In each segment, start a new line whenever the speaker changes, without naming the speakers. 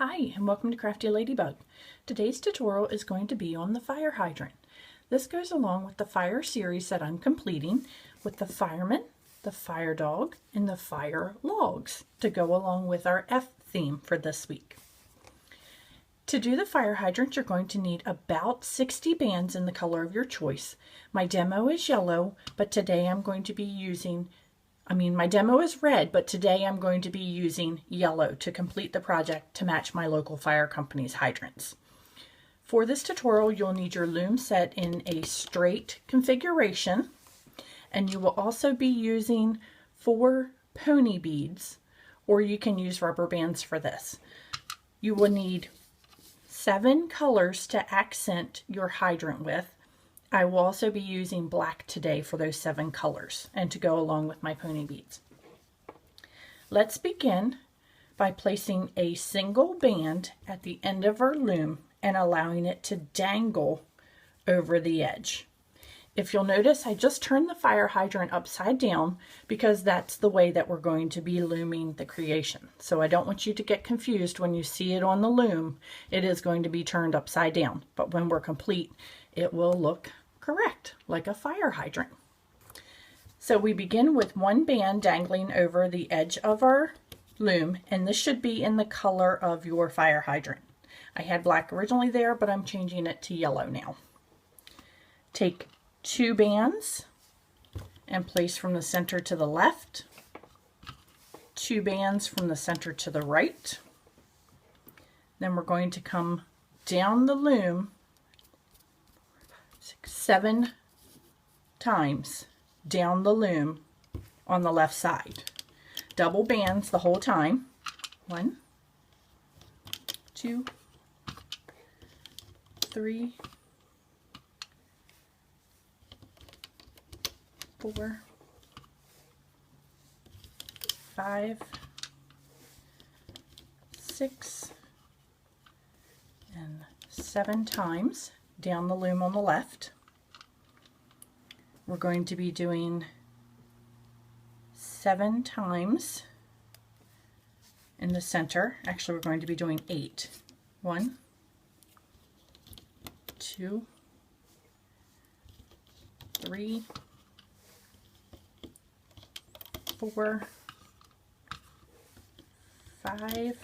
Hi, and welcome to Crafty Ladybug. Today's tutorial is going to be on the fire hydrant. This goes along with the fire series that I'm completing with the fireman, the fire dog, and the fire logs to go along with our F theme for this week. To do the fire hydrant, you're going to need about 60 bands in the color of your choice. My demo is yellow, but today I'm going to be using my demo is red, but today I'm going to be using yellow to complete the project to match my local fire company's hydrants. For this tutorial, you'll need your loom set in a straight configuration, and you will also be using 4 pony beads, or you can use rubber bands for this. You will need 7 colors to accent your hydrant with. I will also be using black today for those 7 colors and to go along with my pony beads. Let's begin by placing a single band at the end of our loom and allowing it to dangle over the edge. If you'll notice, I just turned the fire hydrant upside down because that's the way that we're going to be looming the creation. So I don't want you to get confused when you see it on the loom. It is going to be turned upside down, but when we're complete, it will look correct, like a fire hydrant. So we begin with 1 band dangling over the edge of our loom, and this should be in the color of your fire hydrant. I had black originally there, but I'm changing it to yellow now. Take 2 bands and place from the center to the left, 2 bands from the center to the right. Then we're going to come down the loom 7 times down the loom on the left side. Double bands the whole time. 1, 2, 3, 4, 5, 6, and 7 times down the loom on the left. We're going to be doing 7 times in the center. Actually, we're going to be doing 8. 1, 2, 3, 4, 5,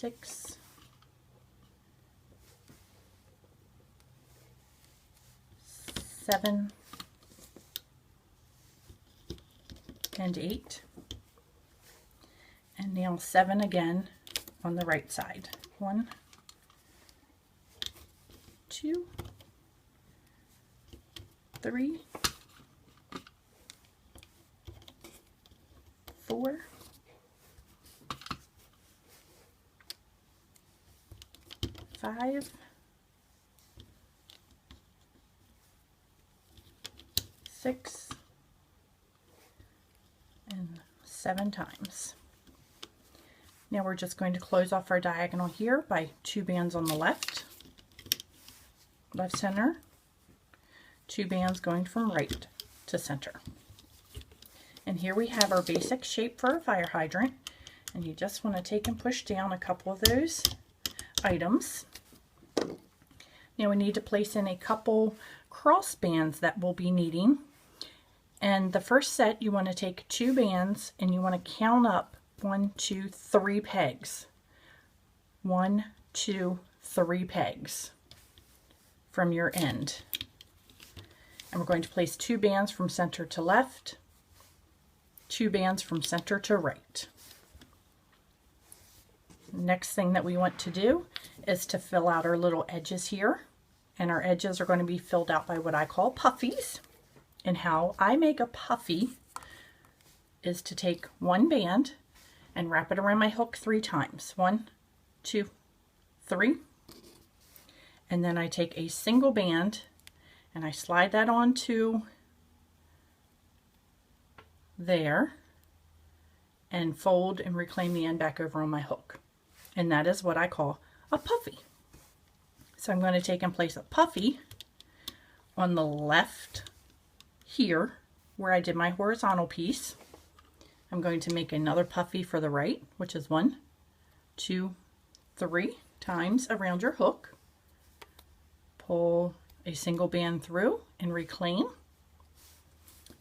6, 7, and 8, and now 7 again on the right side. 1, 2, 3, 4, 5, 6, and 7 times. Now we're just going to close off our diagonal here by 2 bands on the left center, 2 bands going from right to center. And here we have our basic shape for a fire hydrant, and you just want to take and push down a couple of those items. Now we need to place in a couple crossbands that we'll be needing. And the first set, you want to take 2 bands and you want to count up 1, 2, 3 pegs. 1, 2, 3 pegs from your end. And we're going to place 2 bands from center to left, 2 bands from center to right. Next thing that we want to do is to fill out our little edges here. And our edges are going to be filled out by what I call puffies. And how I make a puffy is to take 1 band and wrap it around my hook 3 times. 1, 2, 3. And then I take a single band and I slide that onto there and fold and reclaim the end back over on my hook. And that is what I call a puffy. So I'm going to take and place a puffy on the left here where I did my horizontal piece. I'm going to make another puffy for the right, which is 1, 2, 3 times around your hook. Pull a single band through and reclaim,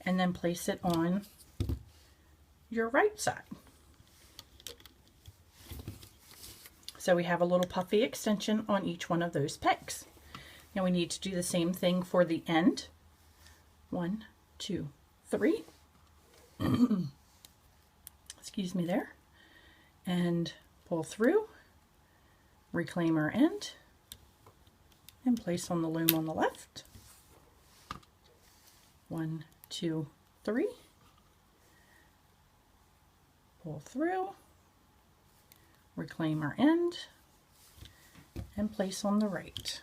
and then place it on your right side. So we have a little puffy extension on each one of those pegs. Now we need to do the same thing for the end. 1, 2, 3. Excuse me there. And pull through, reclaim our end, and place on the loom on the left. 1, 2, 3. Pull through, reclaim our end, and place on the right.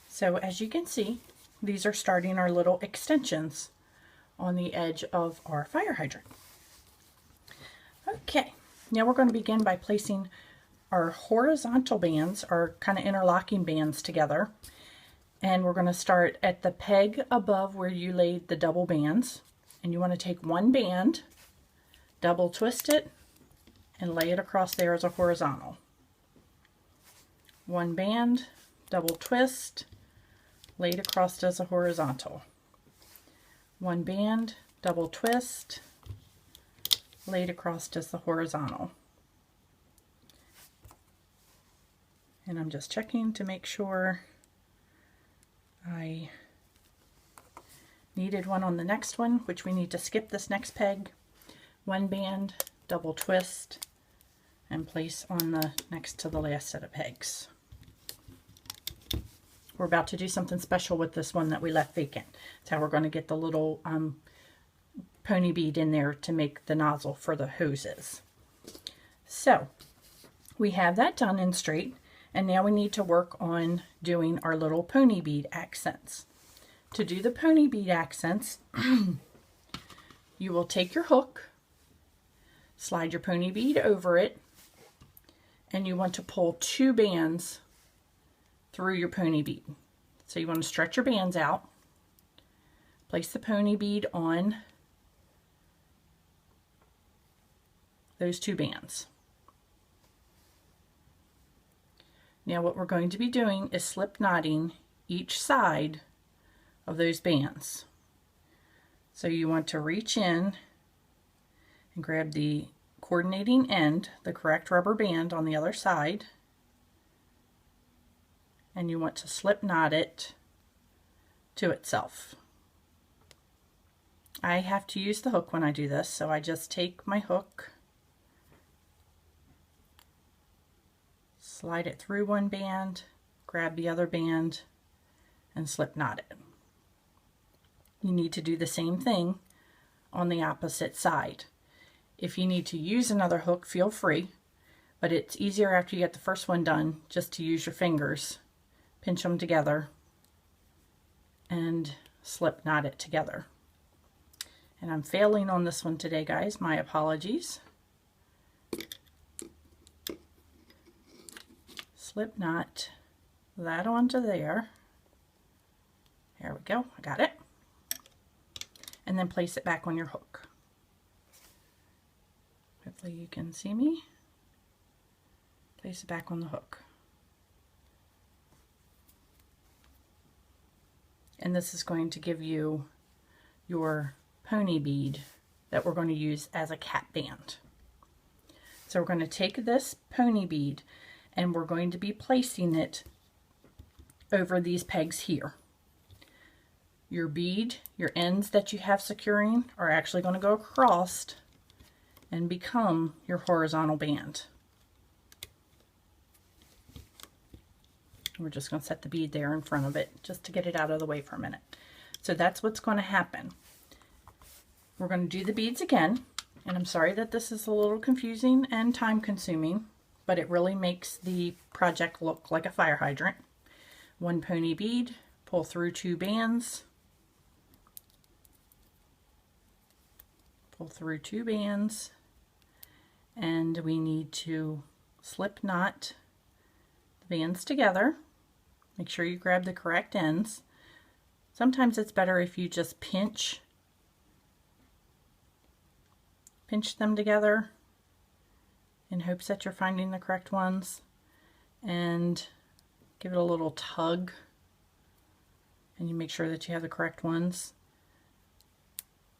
So as you can see, these are starting our little extensions on the edge of our fire hydrant. Okay, now we're going to begin by placing our horizontal bands, our kind of interlocking bands together. And we're going to start at the peg above where you laid the double bands. And you want to take one band, double twist it, and lay it across there as a horizontal. One band, double twist, laid across as a horizontal. One band, double twist, laid across as the horizontal. And I'm just checking to make sure I needed one on the next one, which we need to skip this next peg. One band, double twist, and place on the next to the last set of pegs. We're about to do something special with this one that we left vacant. That's how we're going to get the little pony bead in there to make the nozzle for the hoses. So we have that done and straight, and now we need to work on doing our little pony bead accents. To do the pony bead accents, you will take your hook, slide your pony bead over it, and you want to pull 2 bands through your pony bead. So you want to stretch your bands out, place the pony bead on those 2 bands. Now what we're going to be doing is slip knotting each side of those bands. So you want to reach in and grab the coordinating end, the correct rubber band on the other side, and you want to slip knot it to itself. I have to use the hook when I do this, so I just take my hook, slide it through one band, grab the other band, and slip knot it. You need to do the same thing on the opposite side. If you need to use another hook, feel free, but it's easier after you get the first one done just to use your fingers, pinch them together, and slip knot it together. And I'm failing on this one today, guys. My apologies. Slip knot that onto there. There we go. I got it. And then place it back on your hook. Hopefully you can see me. Place it back on the hook. And this is going to give you your pony bead that we're going to use as a cap band. So we're going to take this pony bead and we're going to be placing it over these pegs here. Your bead, your ends that you have securing are actually going to go across and become your horizontal band. We're just going to set the bead there in front of it just to get it out of the way for a minute. So that's what's going to happen. We're going to do the beads again, and I'm sorry that this is a little confusing and time consuming, but it really makes the project look like a fire hydrant. One pony bead, pull through 2 bands, pull through 2 bands, and we need to slip knot the bands together. Make sure you grab the correct ends. Sometimes it's better if you just pinch them together in hopes that you're finding the correct ones, and give it a little tug and you make sure that you have the correct ones,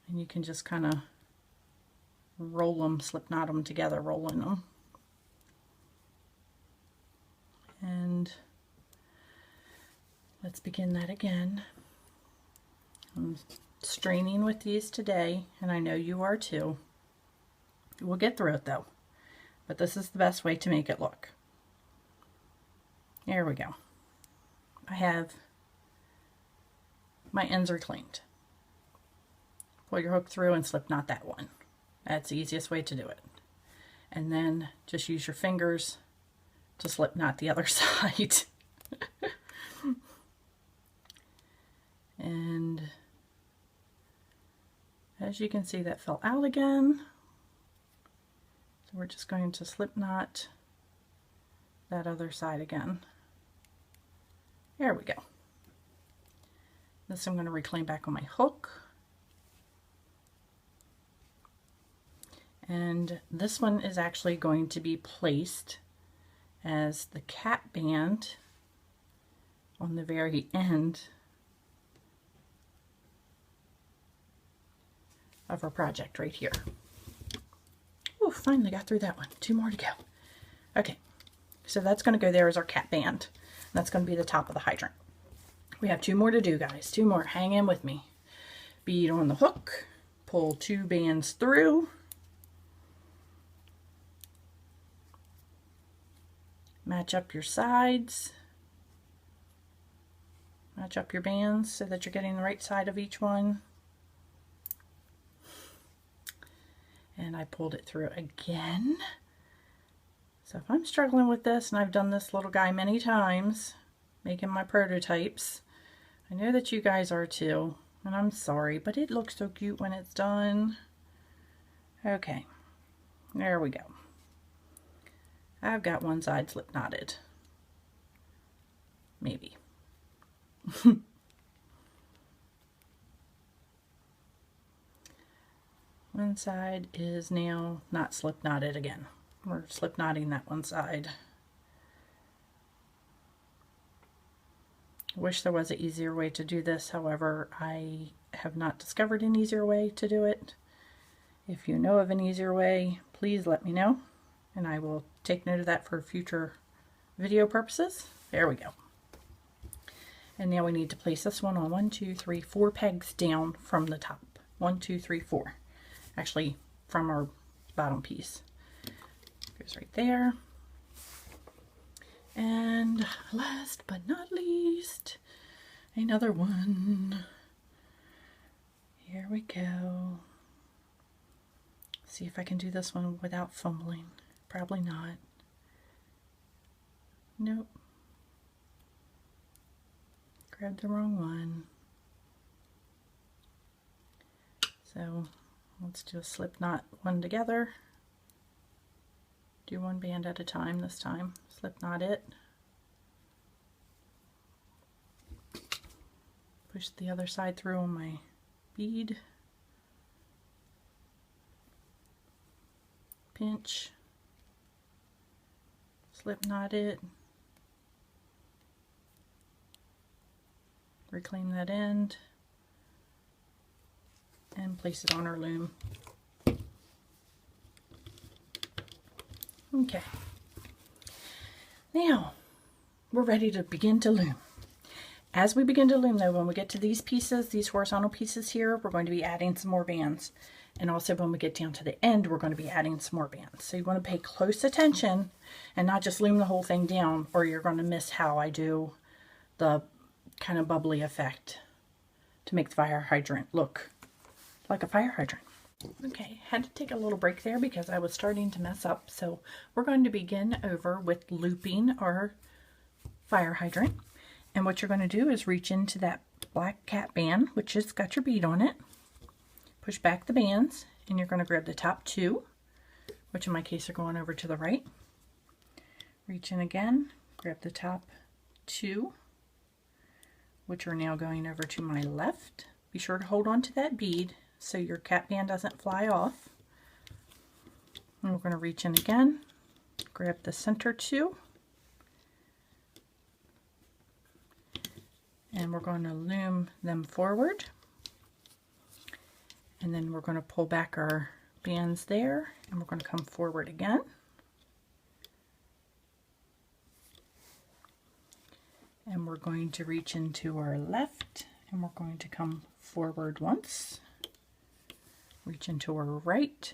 and you can just kind of roll them, slip knot them together, rolling them. And let's begin that again. I'm straining with these today, and I know you are too. We'll get through it though, but this is the best way to make it look. There we go. I have my ends reclaimed. Pull your hook through and slip knot that one. That's the easiest way to do it. And then just use your fingers to slip knot the other side. And as you can see, that fell out again. So we're just going to slip knot that other side again. There we go. This I'm going to reclaim back on my hook. And this one is actually going to be placed as the cap band on the very end of our project right here. Oh, finally got through that one. 2 more to go. Okay, so that's going to go there as our cap band. That's going to be the top of the hydrant. We have 2 more to do, guys. 2 more. Hang in with me. Bead on the hook. Pull 2 bands through. Match up your sides. Match up your bands so that you're getting the right side of each one. And I pulled it through again. So if I'm struggling with this, and I've done this little guy many times, making my prototypes, I know that you guys are too, and I'm sorry, but it looks so cute when it's done. Okay, there we go. I've got one side slip knotted. Maybe. One side is now not slip knotted again. We're slip knotting that one side. I wish there was an easier way to do this, however, I have not discovered an easier way to do it. If you know of an easier way, please let me know, and I will take note of that for future video purposes. There we go. And now we need to place this one on 1, 2, 3, 4 pegs down from the top. 1, 2, 3, 4. Actually, from our bottom piece. Goes right there. And last but not least, another one. Here we go. See if I can do this one without fumbling. Probably not. Nope. Grabbed the wrong one. So let's just slip knot one together. Do 1 band at a time this time. Slip knot it. Push the other side through on my bead. Pinch. Slip knot it. Reclaim that end. And place it on our loom. Okay. Now, we're ready to begin to loom. As we begin to loom though, when we get to these pieces, these horizontal pieces here, we're going to be adding some more bands. And also when we get down to the end, we're going to be adding some more bands. So you want to pay close attention and not just loom the whole thing down, or you're going to miss how I do the kind of bubbly effect to make the fire hydrant look like a fire hydrant. Okay, had to take a little break there because I was starting to mess up. So we're going to begin over with looping our fire hydrant. And what you're going to do is reach into that black cat band, which has got your bead on it. Push back the bands, and you're going to grab the top 2, which in my case are going over to the right. Reach in again, grab the top 2, which are now going over to my left. Be sure to hold on to that bead so your cap band doesn't fly off. And we're going to reach in again, grab the center two, and we're going to loom them forward. And then we're going to pull back our bands there, and we're going to come forward again. And we're going to reach into our left, and we're going to come forward once. Reach into our right,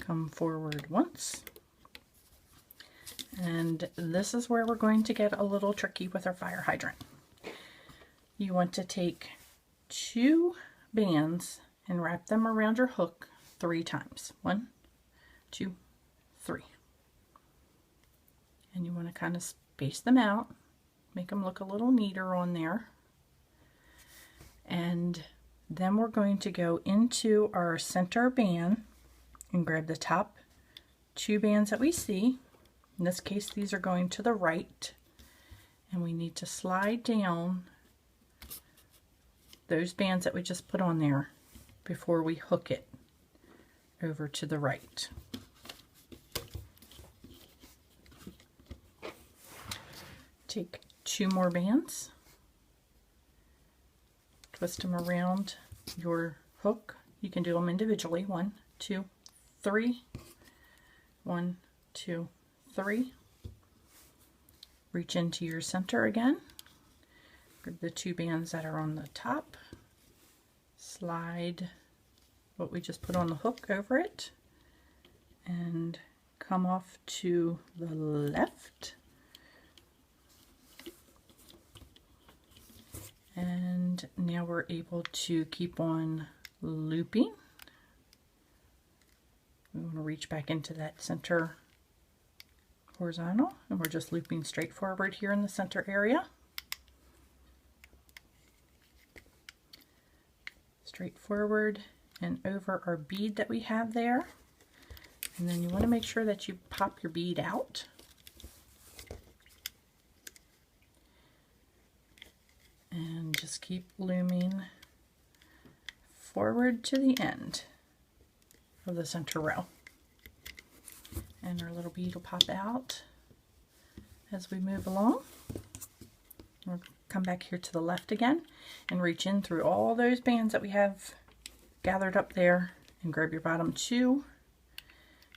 come forward once. And this is where we're going to get a little tricky with our fire hydrant. You want to take 2 bands and wrap them around your hook 3 times. 1, 2, 3. And you want to kind of space them out, make them look a little neater on there. And then we're going to go into our center band and grab the top 2 bands that we see. In this case, these are going to the right, and we need to slide down those bands that we just put on there before we hook it over to the right. Take 2 more bands, twist them around your hook. You can do them individually. 1, 2, 3. 1, 2, 3. Reach into your center again. Grab the 2 bands that are on the top. Slide what we just put on the hook over it. And come off to the left. And now we're able to keep on looping. We want to reach back into that center horizontal, and we're just looping straight forward here in the center area. Straight forward and over our bead that we have there. And then you want to make sure that you pop your bead out. And just keep looming forward to the end of the center row. And our little bead will pop out as we move along. We'll come back here to the left again and reach in through all those bands that we have gathered up there and grab your bottom 2.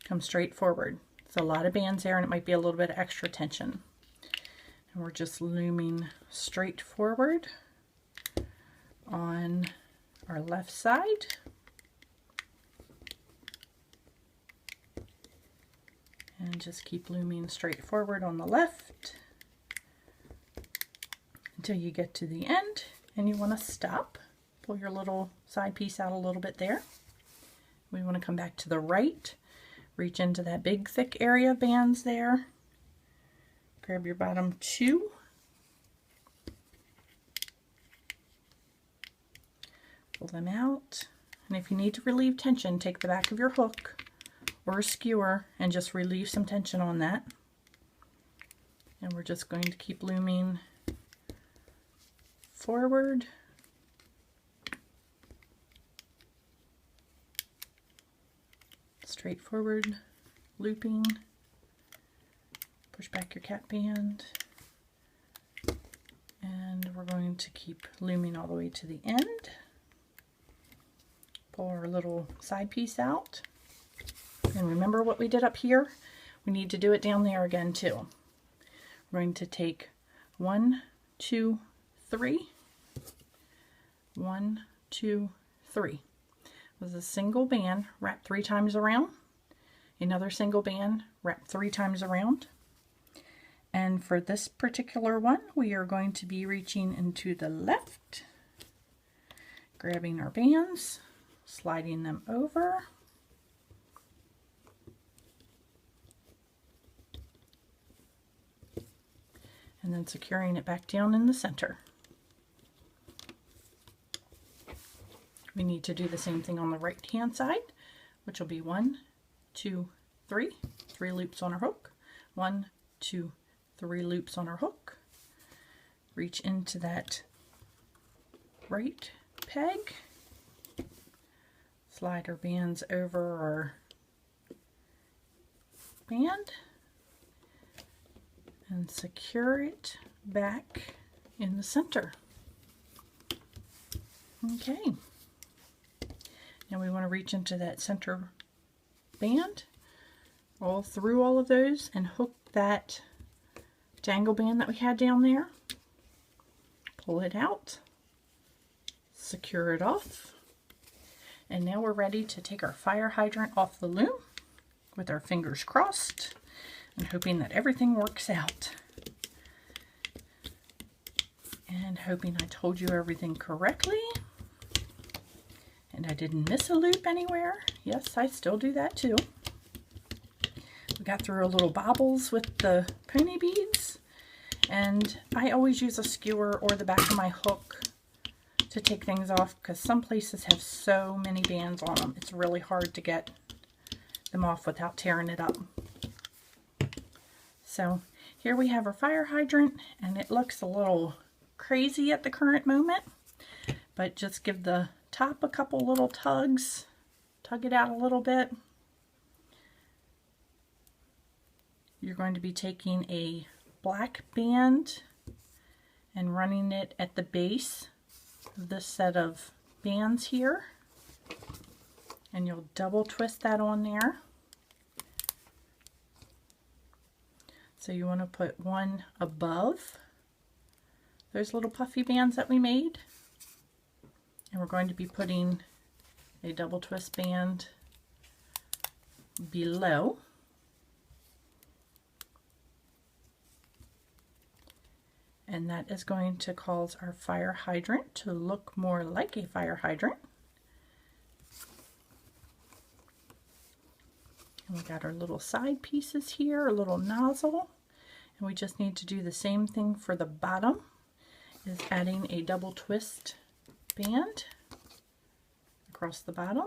Come straight forward. It's a lot of bands there, and it might be a little bit of extra tension. And we're just looming straight forward on our left side. And just keep looming straight forward on the left until you get to the end, and you want to stop. Pull your little side piece out a little bit there. We want to come back to the right, reach into that big thick area of bands there. Grab your bottom 2. Pull them out. And if you need to relieve tension, take the back of your hook or a skewer and just relieve some tension on that. And we're just going to keep looming forward. Straight forward, looping. Push back your cap band. And we're going to keep looming all the way to the end. Pull our little side piece out. And remember what we did up here? We need to do it down there again too. We're going to take 1, 2, 3. 1, 2, 3. With a single band, wrap 3 times around. Another single band, wrap 3 times around. And for this particular one, we are going to be reaching into the left, grabbing our bands, sliding them over. And then securing it back down in the center. We need to do the same thing on the right hand side, which will be 1, 2, 3. 3 loops on our hook. 1, 2, 3 loops on our hook. Reach into that right peg. Slide our bands over our band and secure it back in the center. Okay. Now we want to reach into that center band all through all of those and hook that dangle band that we had down there. Pull it out, secure it off, and now we're ready to take our fire hydrant off the loom with our fingers crossed and hoping that everything works out. And hoping I told you everything correctly and I didn't miss a loop anywhere. Yes, I still do that too. We got through our little bobbles with the pony beads, and I always use a skewer or the back of my hook to take things off because some places have so many bands on them. It's really hard to get them off without tearing it up. So here we have our fire hydrant, and it looks a little crazy at the current moment, but just give the top a couple little tugs, tug it out a little bit. You're going to be taking a black band and running it at the base of this set of bands here, and you'll double twist that on there. So you want to put one above those little puffy bands that we made, and we're going to be putting a double twist band below. And that is going to cause our fire hydrant to look more like a fire hydrant. And we got our little side pieces here, a little nozzle, and we just need to do the same thing for the bottom, is adding a double twist band across the bottom.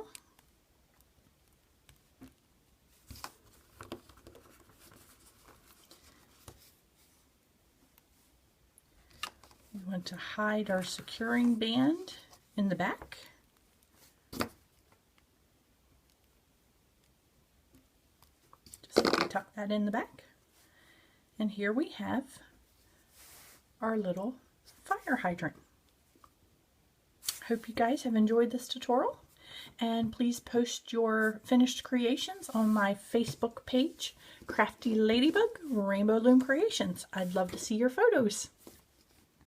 We want to hide our securing band in the back. Just tuck that in the back. And here we have our little fire hydrant. Hope you guys have enjoyed this tutorial, and please post your finished creations on my Facebook page, Crafty Ladybug Rainbow Loom Creations. I'd love to see your photos.